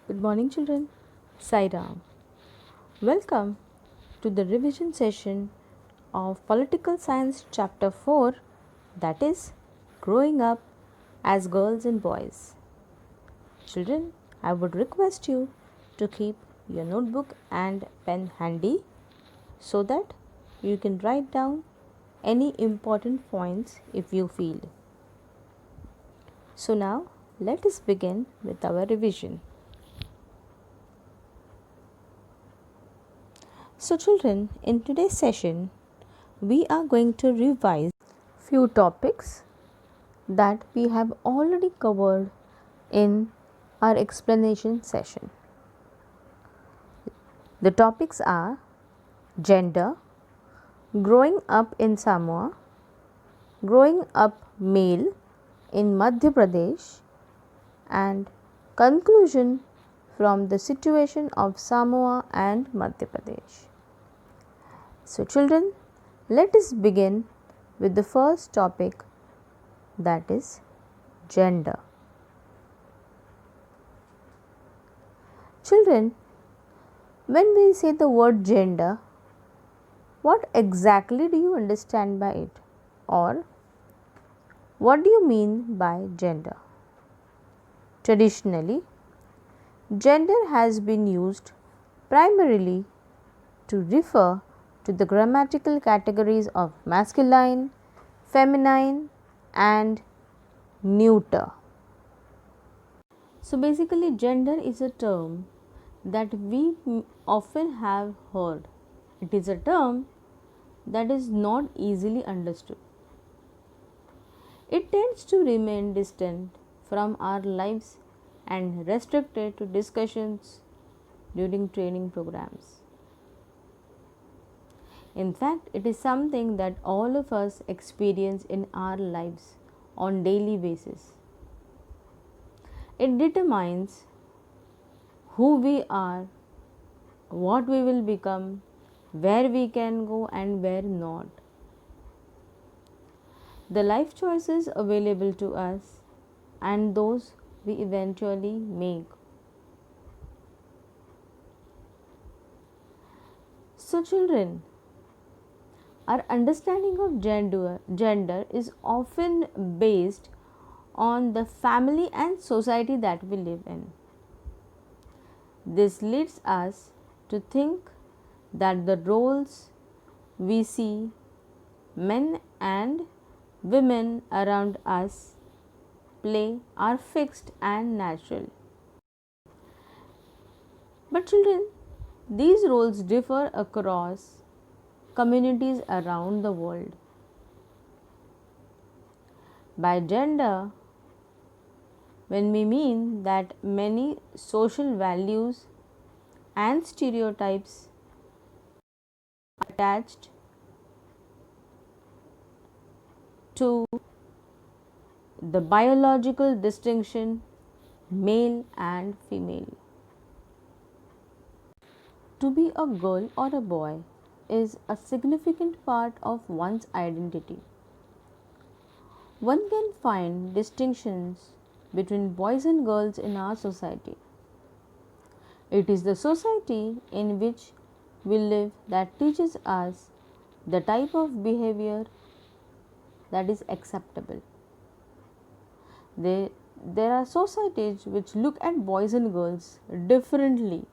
Good morning, children. Sai Ram. Welcome to the revision session of Political Science Chapter 4, that is, Growing Up as Girls and Boys. Children, I would request you to keep your notebook and pen handy so that you can write down any important points if you feel. So, now let us begin with our revision. So children, in today's session, we are going to revise few topics that we have already covered in our explanation session. The topics are gender, growing up in Samoa, growing up male in Madhya Pradesh, and conclusion from the situation of Samoa and Madhya Pradesh. So children, let us begin with the first topic, that is gender. Children, when we say the word gender, what exactly do you understand by it, or what do you mean by gender? Traditionally, gender has been used primarily to refer to the grammatical categories of masculine, feminine, and neuter. So basically, gender is a term that we often have heard. It is a term that is not easily understood. It tends to remain distant from our lives and restricted to discussions during training programs. In fact, it is something that all of us experience in our lives on daily basis. It determines who we are, what we will become, where we can go and where not. The life choices available to us and those we eventually make. So children, our understanding of gender is often based on the family and society that we live in. This leads us to think that the roles we see men and women around us play are fixed and natural. But children, these roles differ across communities around the world. By gender, when we mean that many social values and stereotypes attached to the biological distinction male and female. To be a girl or a boy is a significant part of one's identity. One can find distinctions between boys and girls in our society. It is the society in which we live that teaches us the type of behavior that is acceptable. There are societies which look at boys and girls differently,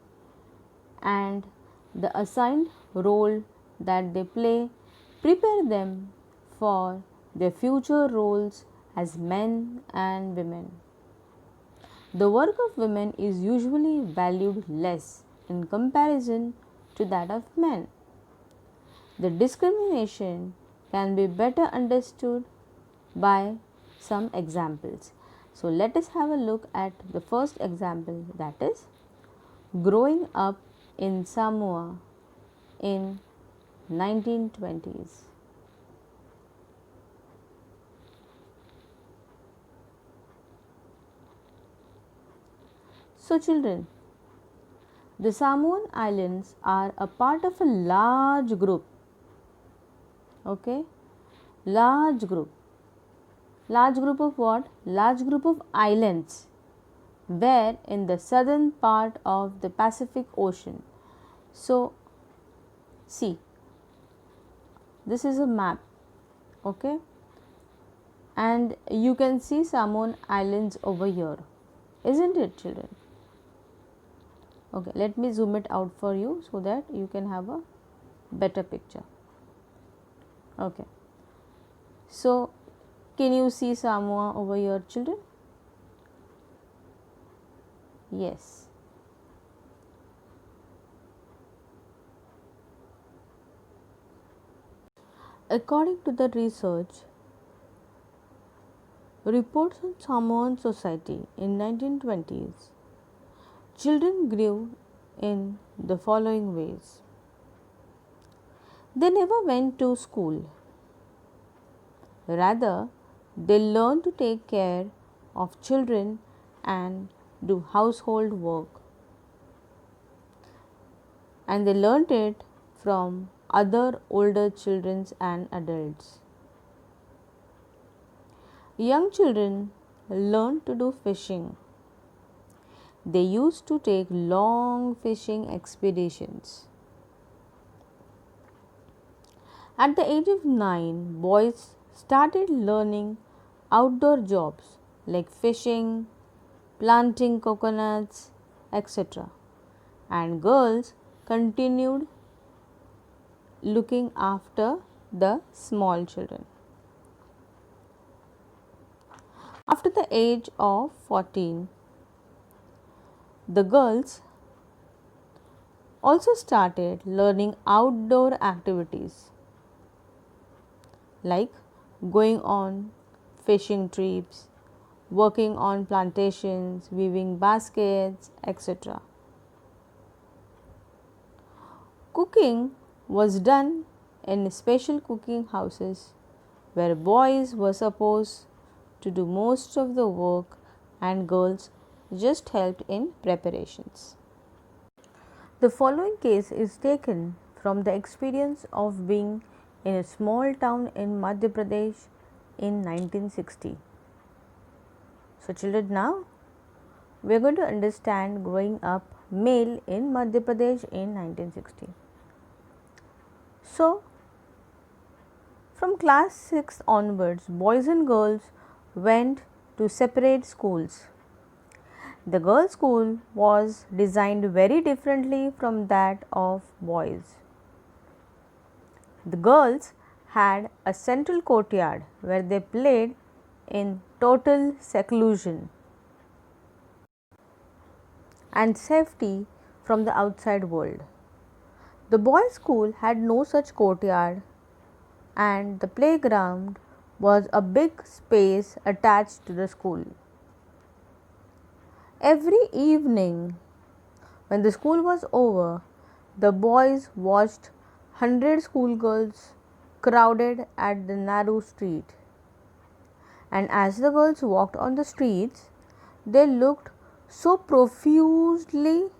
and the assigned role that they play prepare them for their future roles as men and women. The work of women is usually valued less in comparison to that of men. The discrimination can be better understood by some examples. So, let us have a look at the first example, that is growing up in Samoa in 1920s. So children, the Samoan Islands are a part of a large group. Okay, large group. Large group of what? Large group of islands. were in the southern part of the Pacific Ocean. So, see, this is a map, okay, and you can see Samoan Islands over here, isn't it, children? Okay, let me zoom it out for you so that you can have a better picture. Okay, so can you see Samoa over here, children? Yes. According to the research reports on Samoan society in 1920s, children grew in the following ways. They never went to school. Rather, they learned to take care of children and do household work. And they learned it from other older children and adults. Young children learned to do fishing. They used to take long fishing expeditions. At the age of 9, boys started learning outdoor jobs like fishing, planting coconuts, etc. And girls continued looking after the small children. After the age of 14, the girls also started learning outdoor activities like going on fishing trips, working on plantations, weaving baskets, etc. Cooking was done in special cooking houses where boys were supposed to do most of the work and girls just helped in preparations. The following case is taken from the experience of being in a small town in Madhya Pradesh in 1960. So, children, now we are going to understand growing up male in Madhya Pradesh in 1960. So, from class 6 onwards, boys and girls went to separate schools. The girls' school was designed very differently from that of boys. The girls had a central courtyard where they played in total seclusion and safety from the outside world. The boys' school had no such courtyard, and the playground was a big space attached to the school. Every evening, when the school was over, the boys watched 100 schoolgirls crowded at the narrow street. And as the girls walked on the streets, they looked so profusely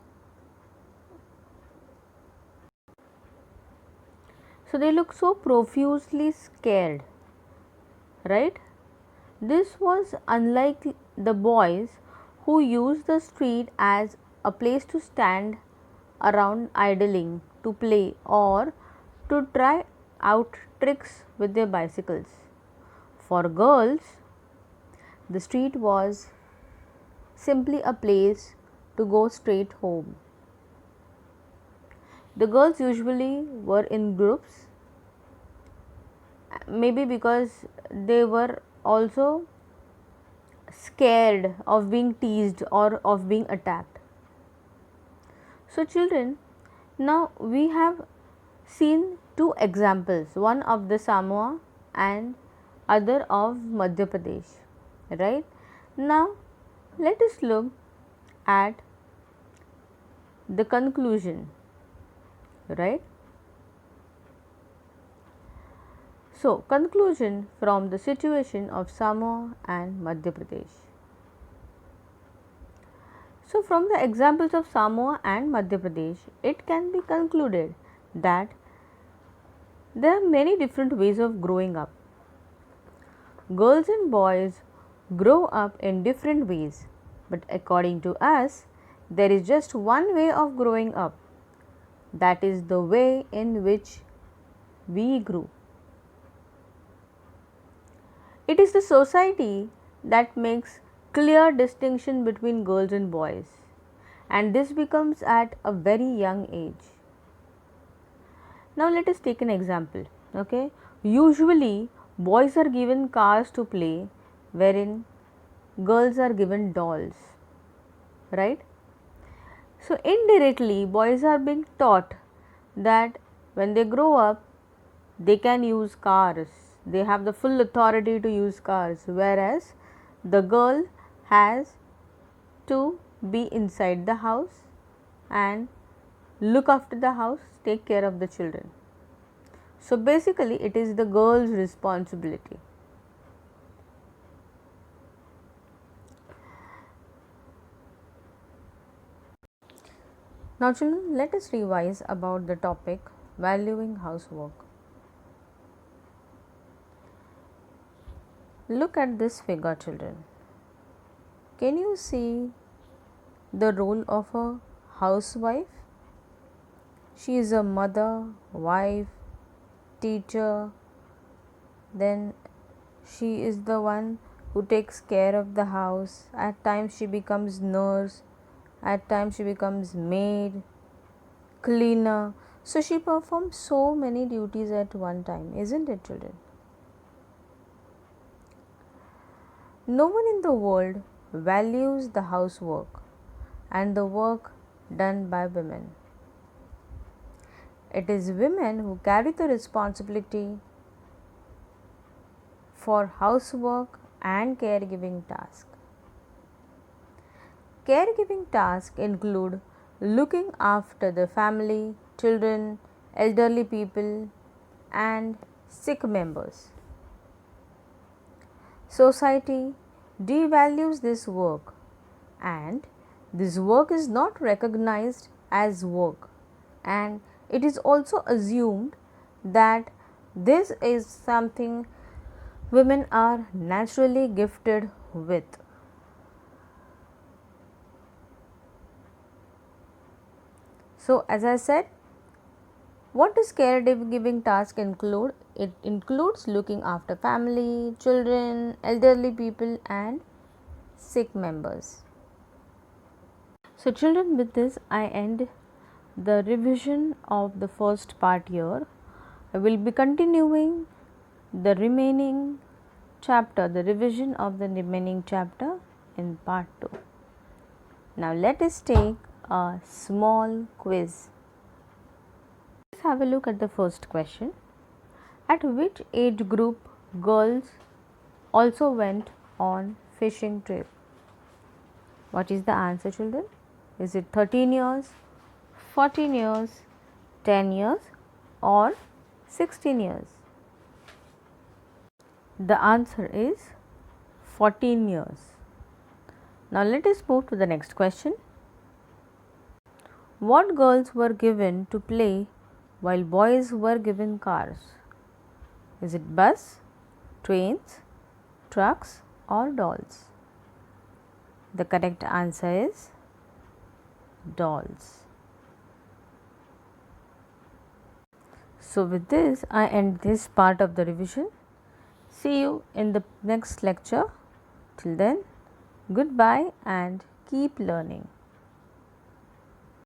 scared, right? This was unlike the boys who used the street as a place to stand around idling, to play, or to try out tricks with their bicycles. For girls, the street was simply a place to go straight home. The girls usually were in groups, maybe because they were also scared of being teased or of being attacked. So, children, now we have seen two examples, one of the Samoa and other of Madhya Pradesh, right? Now, let us look at the conclusion, right? So, conclusion from the situation of Samoa and Madhya Pradesh. So, from the examples of Samoa and Madhya Pradesh, it can be concluded that there are many different ways of growing up. Girls and boys grow up in different ways. But according to us, there is just one way of growing up. That is the way in which we grew. It is the society that makes clear distinction between girls and boys, and this becomes at a very young age. Now let us take an example. Okay, usually boys are given cars to play, wherein girls are given dolls, right? So indirectly boys are being taught that when they grow up they can use cars, they have the full authority to use cars, whereas the girl has to be inside the house and look after the house, take care of the children. So basically it is the girl's responsibility. Now children, let us revise about the topic valuing housework. Look at this figure children. Can you see the role of a housewife? She is a mother, wife, teacher, then she is the one who takes care of the house. At times she becomes nurse, at times she becomes maid, cleaner. So she performs so many duties at one time, isn't it children? No one in the world values the housework and the work done by women. It is women who carry the responsibility for housework and caregiving tasks. Caregiving tasks include looking after the family, children, elderly people, and sick members. Society devalues this work, and this work is not recognized as work, and it is also assumed that this is something women are naturally gifted with. So, as I said, what does caregiving task include? It includes looking after family, children, elderly people, and sick members. So, children, with this I end the revision of the first part here. I will be continuing the remaining chapter, the revision of the remaining chapter in part 2. Now, let us take a small quiz. Let's have a look at the first question. At which age group girls also went on fishing trip? What is the answer children? Is it 13 years, 14 years, 10 years or 16 years? The answer is 14 years. Now let us move to the next question. What girls were given to play while boys were given cars? Is it bus, trains, trucks or dolls? The correct answer is dolls. So with this I end this part of the revision. See you in the next lecture. Till then, goodbye and keep learning.